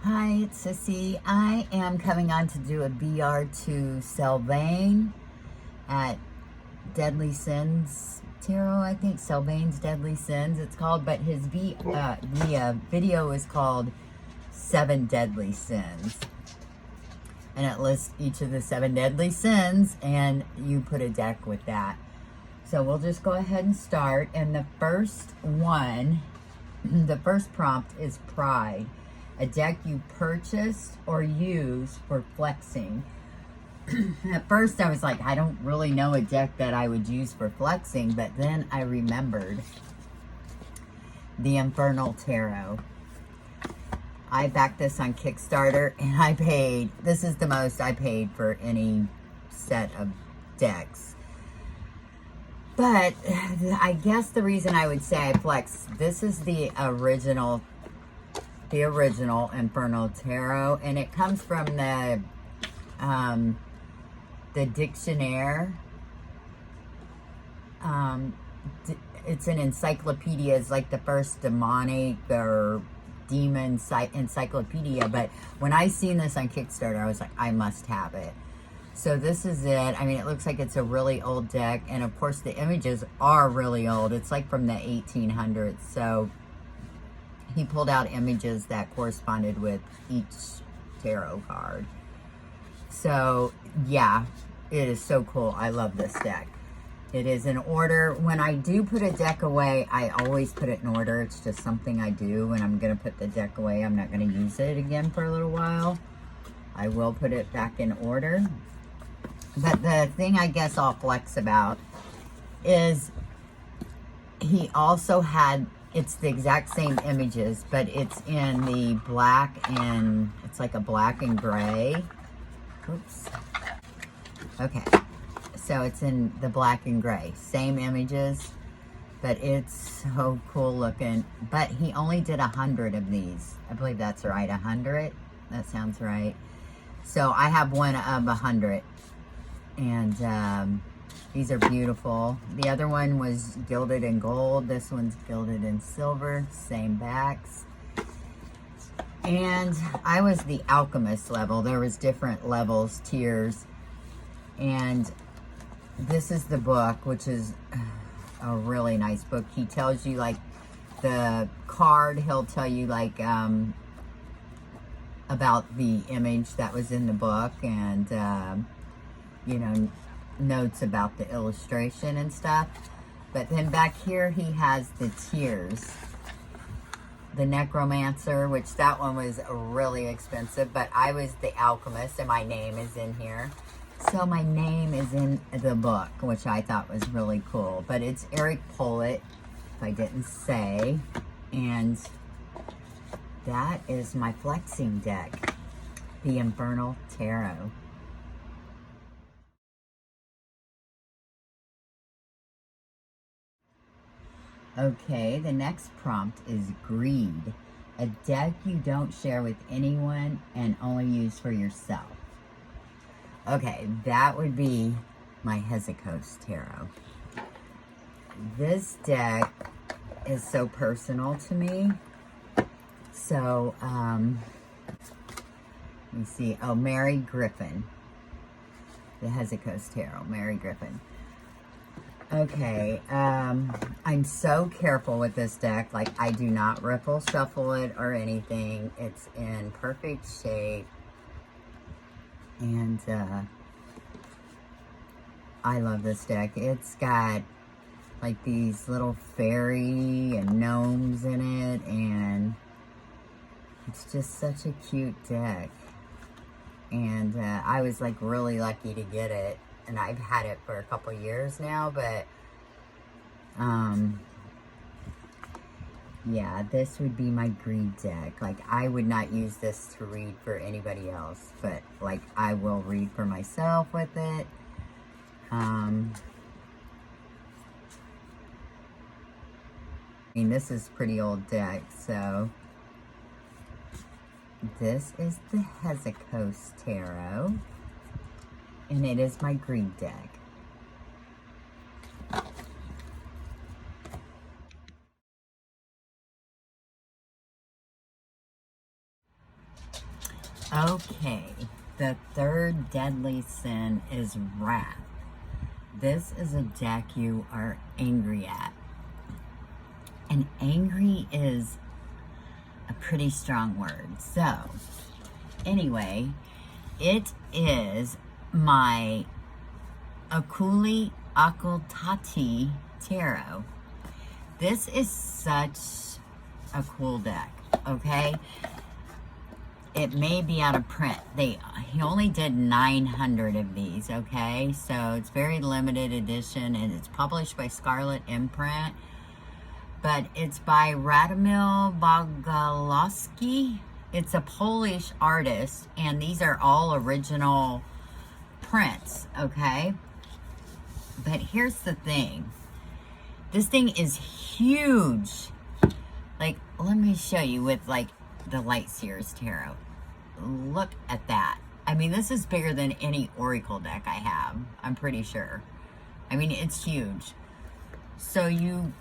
Hi, it's Sissy. I am coming on to do a BR to Sylvains at Deadly Sins Tarot, I think. Sylvains Deadly Sins it's called, but his video is called 7 Deadly Sins. And it lists each of the 7 deadly sins, and you put a deck with that. So we'll just go ahead and start. And the first one, the first prompt is pride. A deck you purchased or used for flexing. At first I was like, I don't really know a deck that I would use for flexing, but then I remembered the Infernal Tarot. I backed this on Kickstarter, and I paid, this is the most I paid for any set of decks. But I guess the reason I would say I flex, this is the original Infernal Tarot, and it comes from the dictionary. It's an encyclopedia. It's like the first demonic or demon encyclopedia. But when I seen this on Kickstarter, I was like, I must have it. So this is it. I mean, it looks like it's a really old deck, and of course the images are really old. It's like from the 1800s. So he pulled out images that corresponded with each tarot card. So, yeah, it is so cool. I love this deck. It is in order. When I do put a deck away, I always put it in order. It's just something I do. When I'm going to put the deck away, I'm not going to use it again for a little while. I will put it back in order. But the thing I guess I'll flex about is he also had, it's the exact same images, but it's in the black and, it's like a black and gray. Oops. Okay. So it's in the black and gray. Same images, but it's so cool looking. But he only did 100 of these. I believe that's right, 100. That sounds right. So I have one of 100. And these are beautiful. The other one was gilded in gold. This one's gilded in silver. Same backs. And I was the alchemist level. There was different levels, tiers. And this is the book, which is a really nice book. He tells you, like, the card, he'll tell you, like, about the image that was in the book. And, you know, notes about the illustration and stuff. But then back here he has the tiers. The Necromancer, which that one was really expensive, but I was the alchemist and my name is in here. So my name is in the book, which I thought was really cool. But it's Eric Pollitt, if I didn't say. And that is my flexing deck, the Infernal Tarot. Okay, the next prompt is greed. A deck you don't share with anyone and only use for yourself. Okay, that would be my Hesychos Tarot. This deck is so personal to me. So, let me see. Oh, Mary Griffin. The Hesychos Tarot, Mary Griffin. Okay, I'm so careful with this deck. Like, I do not riffle shuffle it or anything. It's in perfect shape. And, I love this deck. It's got, like, these little fairy and gnomes in it. And it's just such a cute deck. And, I was, like, really lucky to get it. And I've had it for a couple years now, but, yeah, this would be my greed deck. Like, I would not use this to read for anybody else, but, like, I will read for myself with it. I mean, this is pretty old deck, so this is the Hesychos Tarot. And it is my greed deck. deadly sin is wrath. This is a deck you are angry at. And angry is a pretty strong word. So, anyway, it is my Akuli Akultati Tarot. This is such a cool deck, okay? It may be out of print. He only did 900 of these, okay? So it's very limited edition, and it's published by Scarlet Imprint. But it's by Radomil Bogalowski. It's a Polish artist, and these are all original prints, okay? But here's the thing. This thing is huge. Like, let me show you with, like, the Light Seers Tarot. Look at that. I mean, this is bigger than any Oracle deck I have. I'm pretty sure. I mean, it's huge. So you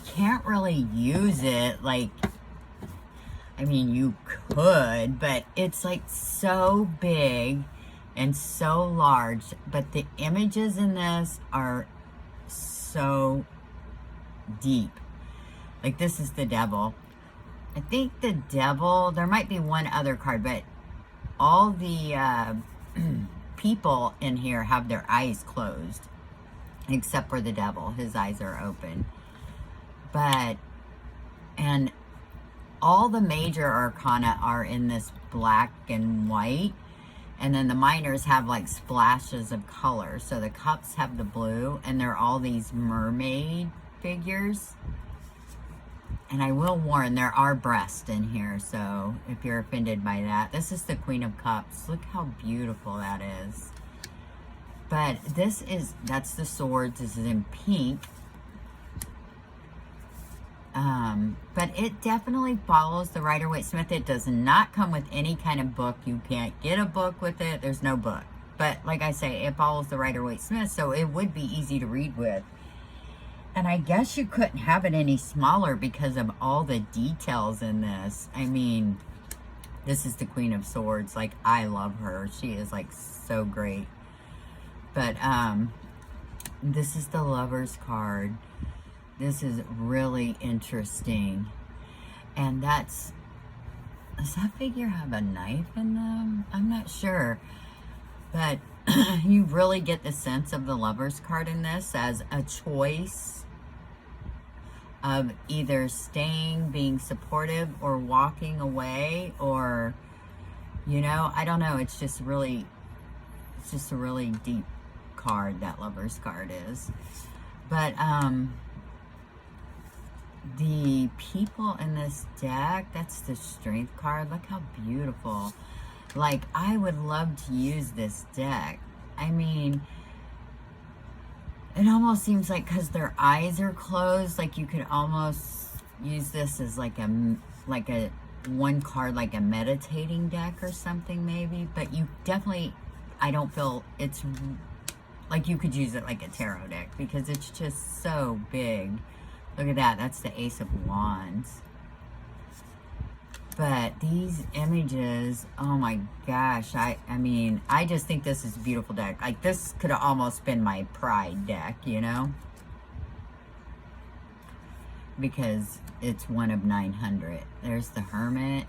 can't really use it, like, I mean, you could, but it's, like, so big and so large. But the images in this are so deep. Like, this is the devil. I think the devil, there might be one other card, but all the people in here have their eyes closed, except for the devil. His eyes are open. But, and all the major arcana are in this black and white, and then the minors have like splashes of color. So the cups have the blue, and they're all these mermaid figures. And I will warn, there are breasts in here, so if you're offended by that. This is the Queen of Cups. Look how beautiful that is. But this is, that's the swords. This is in pink. But it definitely follows the Rider-Waite-Smith. It does not come with any kind of book. You can't get a book with it. There's no book. But like I say, it follows the Rider-Waite-Smith, so it would be easy to read with. And I guess you couldn't have it any smaller because of all the details in this. I mean, this is the Queen of Swords. Like, I love her. She is, like, so great. But, this is the Lover's card. This is really interesting. And that's... Does that figure have a knife in them? I'm not sure. But you really get the sense of the Lover's card in this as a choice of either staying, being supportive, or walking away, or, you know, I don't know. It's just really, it's just a really deep card, that Lover's card is. But, the people in this deck, that's the Strength card. Look how beautiful. Like, I would love to use this deck. I mean, it almost seems like because their eyes are closed, like you could almost use this as like a one card, like a meditating deck or something maybe. But you definitely, I don't feel it's like you could use it like a tarot deck because it's just so big. Look at that. That's the Ace of Wands. But these images, oh my gosh, I mean, I just think this is a beautiful deck. Like, this could have almost been my Pride deck, you know? Because it's one of 900. There's the Hermit.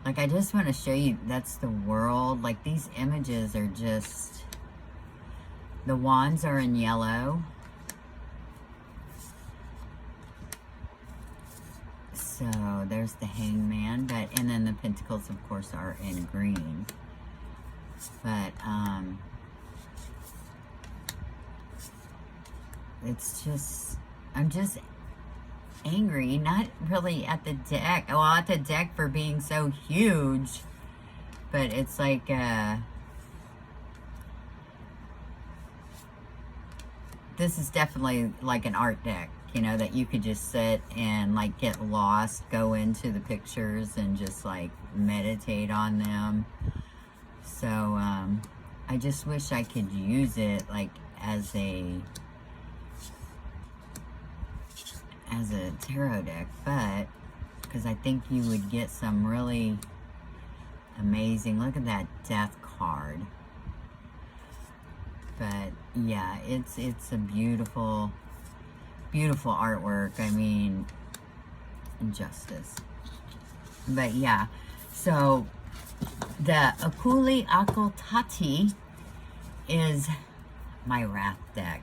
Like, I just want to show you, that's the World. Like, these images are just... The wands are in yellow. So there's the Hangman, and then the Pentacles, of course, are in green. But it's just, I'm just angry, not really at the deck. Well, at the deck for being so huge, but it's like this is definitely like an art deck. You know, that you could just sit and, like, get lost, go into the pictures and just, like, meditate on them. So, I just wish I could use it, like, as a tarot deck. But, because I think you would get some really amazing, look at that Death card. yeah, it's a beautiful, beautiful artwork. I mean, injustice. But yeah, so the Akuli Akoltati is my wrath deck.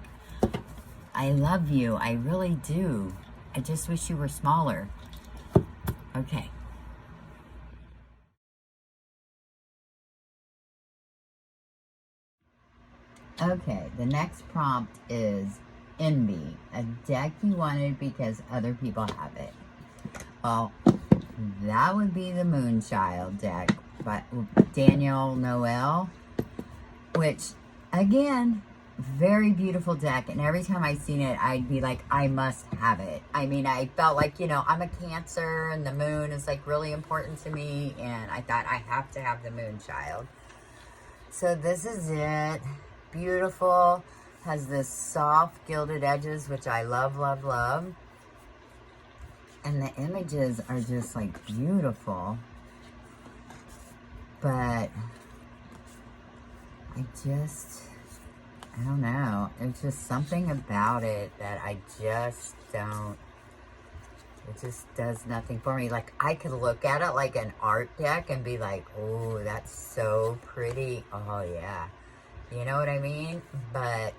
I love you. I really do. I just wish you were smaller. Okay. Okay, the next prompt is Envy, a deck you wanted because other people have it. Well, that would be the Moonchild deck by Daniel Noel, which, again, very beautiful deck. And every time I seen it, I'd be like, I must have it. I mean, I felt like, you know, I'm a Cancer and the moon is like really important to me. And I thought I have to have the Moonchild. So this is it. Beautiful. Has this soft gilded edges, which I love, love, love. And the images are just like beautiful. But I don't know. There's just something about it that I just don't, it just does nothing for me. Like, I could look at it like an art deck and be like, oh, that's so pretty. Oh, yeah. You know what I mean? But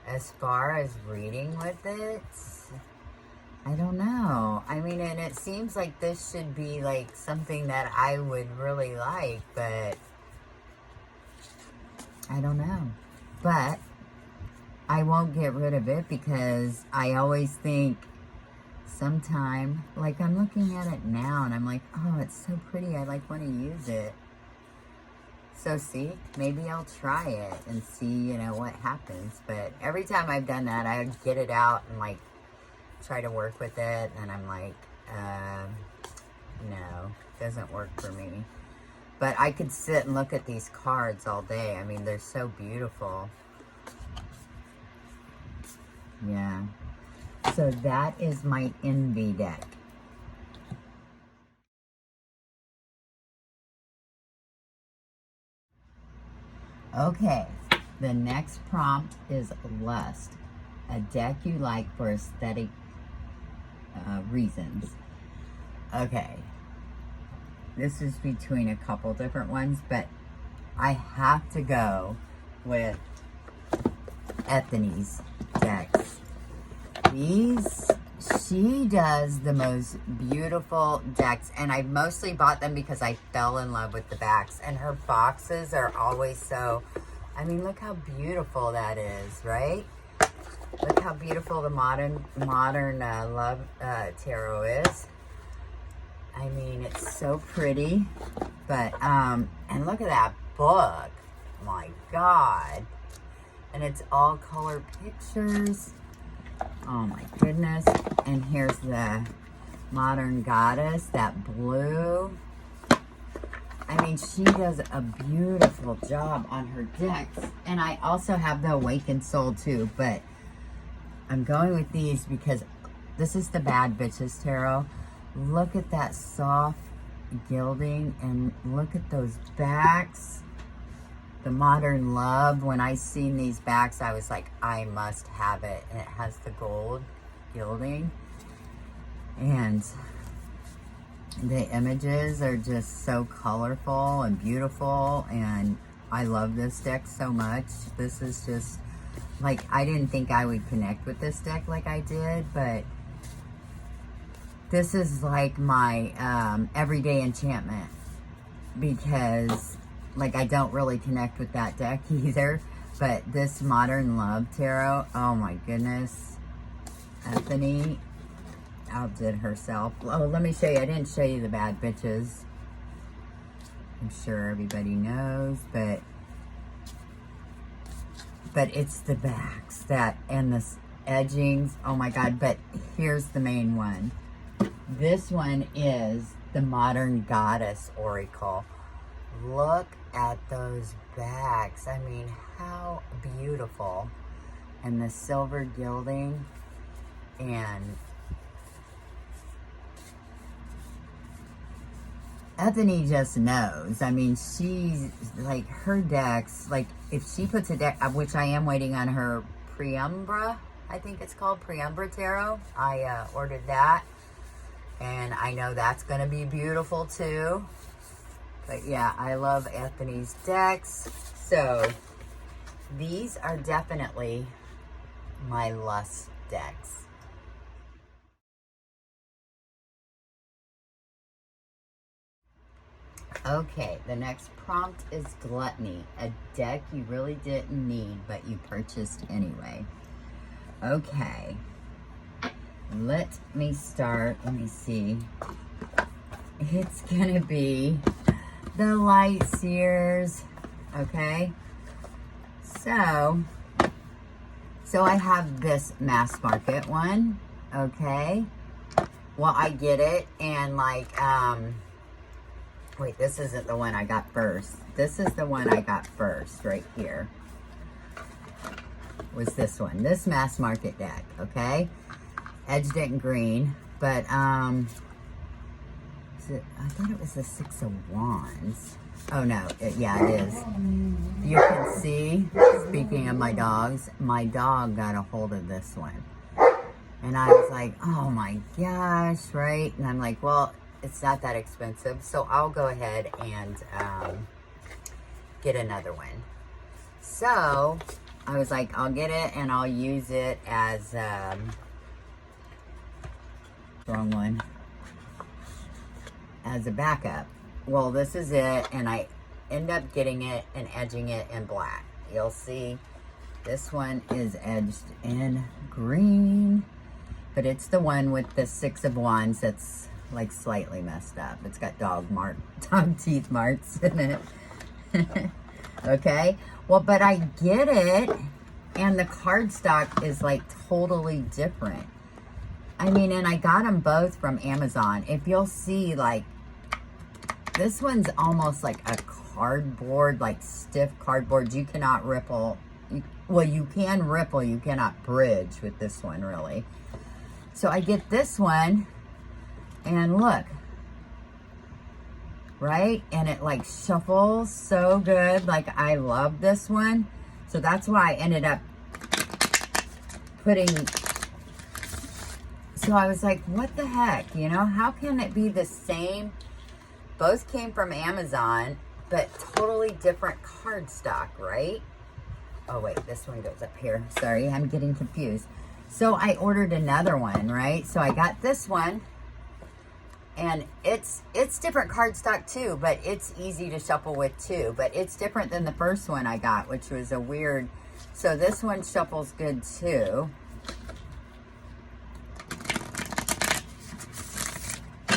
as far as reading with it, I don't know. I mean, and it seems like this should be like something that I would really like, but I don't know. But I won't get rid of it because I always think sometime, like I'm looking at it now and I'm like, oh, it's so pretty. I like want to use it. So see, maybe I'll try it and see, you know, what happens. But every time I've done that, I would get it out and like try to work with it. And I'm like, no, doesn't work for me. But I could sit and look at these cards all day. I mean, they're so beautiful. Yeah. So that is my Envy deck. Okay, the next prompt is Lust, a deck you like for aesthetic reasons. Okay, this is between a couple different ones, but I have to go with Ethany's decks. She does the most beautiful decks, and I mostly bought them because I fell in love with the backs, and her boxes are always so, I mean, look how beautiful that is, right? Look how beautiful the modern love tarot is. I mean, it's so pretty, but, and look at that book, my God, and it's all color pictures. Oh my goodness. And here's the Modern Goddess, that blue. I mean, she does a beautiful job on her decks. And I also have the Awakened Soul too, but I'm going with these because this is the Bad Bitches Tarot. Look at that soft gilding and look at those backs. The Modern Love, when I seen these backs, I was like, I must have it. And it has the gold gilding. And the images are just so colorful and beautiful. And I love this deck so much. This is just, like, I didn't think I would connect with this deck like I did. But this is like my everyday enchantment. Because like, I don't really connect with that deck either, but this Modern Love Tarot, oh my goodness, Ethany outdid herself. Oh, let me show you, I didn't show you the Bad Bitches. I'm sure everybody knows, but it's the backs that, and the edgings, oh my God, but here's the main one. This one is the Modern Goddess Oracle. Look at those backs. I mean, how beautiful. And the silver gilding. And Ethany just knows. I mean, she's like, her decks, like if she puts a deck, which I am waiting on her Preumbra, I think it's called Preumbra Tarot. I ordered that, and I know that's going to be beautiful too. But yeah, I love Ethany's decks. So these are definitely my lust decks. Okay, the next prompt is Gluttony, a deck you really didn't need, but you purchased anyway. Okay, let me start. Let me see. It's gonna be the Light Seers. Okay, so I have this mass market one. Okay, well, I get it, and like wait, this isn't the one I got first. This is the one I got first, right here. Was this one. This mass market deck, okay? Edged it in green, but, I thought it was the Six of Wands. Oh, no, yeah, it is. You can see, speaking of my dogs, my dog got a hold of this one. And I was like, oh my gosh, right? And I'm like, well, it's not that expensive, so I'll go ahead and get another one. So I was like, I'll get it and I'll use it as wrong one, as a backup. Well, this is it, and I end up getting it and edging it in black. You'll see this one is edged in green, but it's the one with the Six of Wands that's like slightly messed up. It's got dog teeth marks in it. Okay, well, but I get it, and the cardstock is like totally different. I mean, and I got them both from Amazon. If you'll see, like, this one's almost like a cardboard, like stiff cardboard. You cannot ripple. Well, you can ripple, you cannot bridge with this one, really. So I get this one, and look, right? And it like shuffles so good. Like, I love this one. So that's why I ended up putting, so I was like, what the heck, you know? How can it be the same? Both came from Amazon, but totally different cardstock, right? Oh wait, this one goes up here. Sorry, I'm getting confused. So I ordered another one, right? So I got this one, and it's different cardstock too, but it's easy to shuffle with too. But it's different than the first one I got, which was a weird. So this one shuffles good too.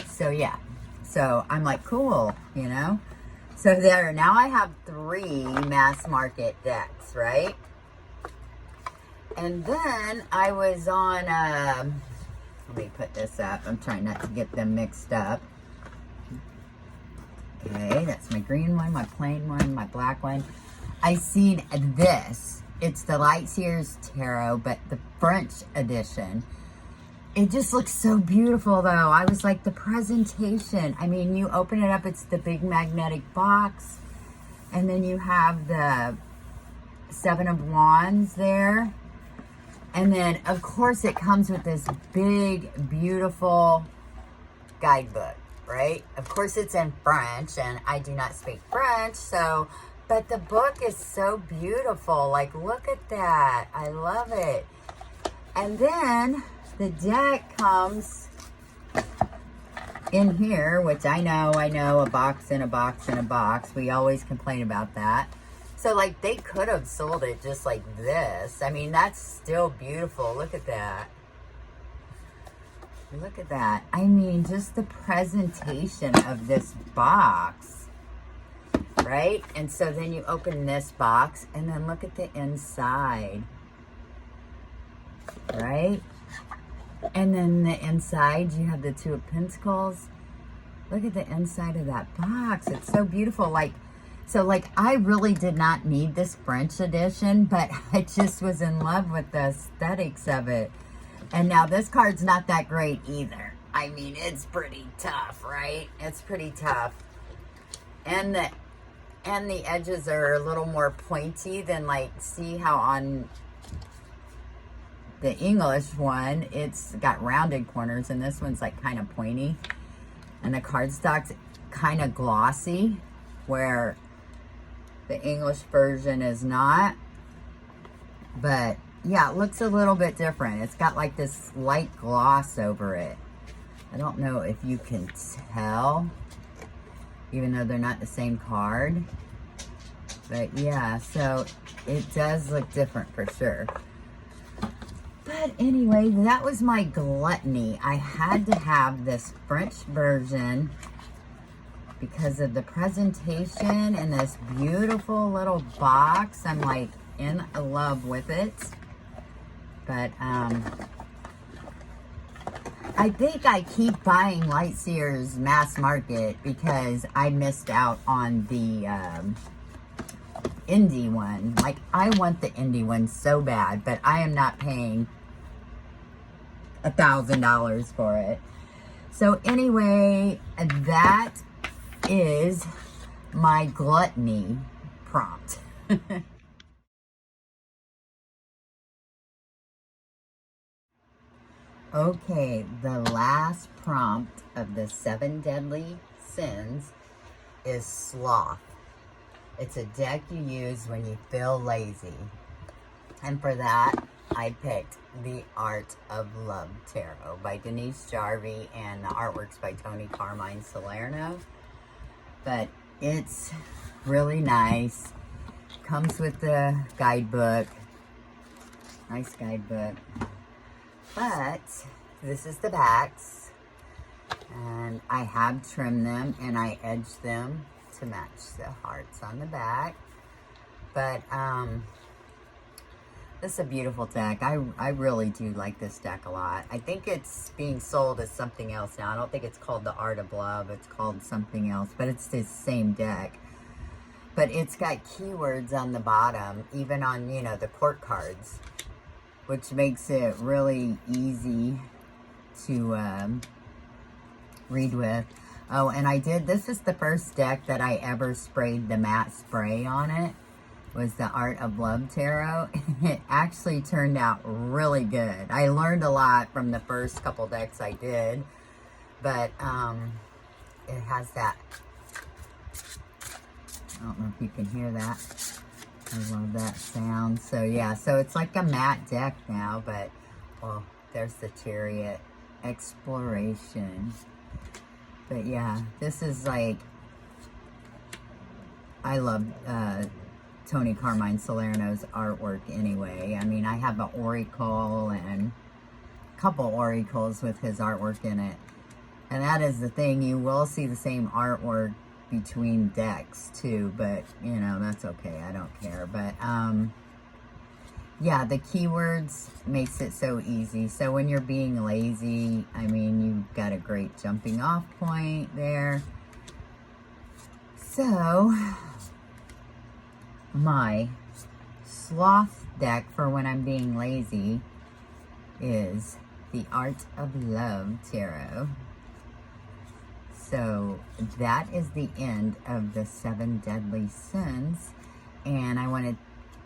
So yeah, so I'm like, cool, you know. So there, now I have 3 mass market decks, right? And then I was on, let me put this up. I'm trying not to get them mixed up. Okay, that's my green one, my plain one, my black one. I seen this. It's the Light Seers Tarot, but the French edition. It just looks so beautiful, though. I was like, the presentation. I mean, you open it up, it's the big magnetic box. And then you have the Seven of Wands there. And then, of course, it comes with this big, beautiful guidebook, right? Of course, it's in French, and I do not speak French, so, but the book is so beautiful. Like, look at that. I love it. And then the deck comes in here, which I know, a box in a box in a box. We always complain about that. So, like, they could have sold it just like this. I mean, that's still beautiful. Look at that. Look at that. I mean, just the presentation of this box, right? And so then you open this box, and then look at the inside, right? And then the inside, you have the Two of Pentacles. Look at the inside of that box. It's so beautiful. Like, so, like, I really did not need this French edition, but I just was in love with the aesthetics of it. And now this card's not that great either. I mean, it's pretty tough, right? It's pretty tough. And the edges are a little more pointy than, like, see how on the English one, it's got rounded corners, and this one's like kind of pointy. And the cardstock's kind of glossy, where the English version is not. But yeah, it looks a little bit different. It's got like this light gloss over it. I don't know if you can tell, even though they're not the same card. But yeah, so it does look different for sure. But anyway, that was my Gluttony. I had to have this French version because of the presentation and this beautiful little box. I'm like in love with it. But I think I keep buying Lightseer's mass market because I missed out on the indie one. Like, I want the indie one so bad, but I am not paying $1,000 for it. So anyway, that is my Gluttony prompt. Okay, the last prompt of the 7 deadly sins is Sloth. It's a deck you use when you feel lazy. And for that, I picked The Art of Love Tarot by Denise Jarvie, and the artwork's by Tony Carmine Salerno. But it's really nice. Comes with the guidebook. Nice guidebook. But this is the backs. And I have trimmed them and I edged them to match the hearts on the back. But this is a beautiful deck. I really do like this deck a lot. I think it's being sold as something else now. I don't think it's called The Art of Love. It's called something else, but it's the same deck. But it's got keywords on the bottom, even on, you know, the court cards, which makes it really easy to read with. Oh, and this is the first deck that I ever sprayed the matte spray on it. Was the Art of Love Tarot. It actually turned out really good. I learned a lot from the first couple decks I did, but it has that, I don't know if you can hear that. I love that sound. So yeah, so it's like a matte deck now, but well, there's the Chariot Exploration. But yeah, this is like, I love Tony Carmine Salerno's artwork anyway. I mean, I have an oracle and a couple oracles with his artwork in it. And that is the thing, you will see the same artwork between decks too, but you know, that's okay, I don't care. But yeah, the keywords makes it so easy. So when you're being lazy, I mean, you've got a great jumping off point there. So my Sloth deck for when I'm being lazy is The Art of Love Tarot. So that is the end of the 7 deadly sins, and I want to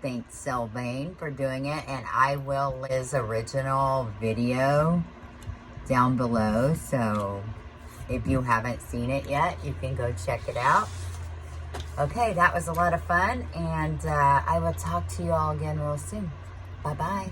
thank Sylvains for doing it, and I will link his original video down below, so if you haven't seen it yet, you can go check it out. Okay, that was a lot of fun, and I will talk to you all again real soon. Bye-bye.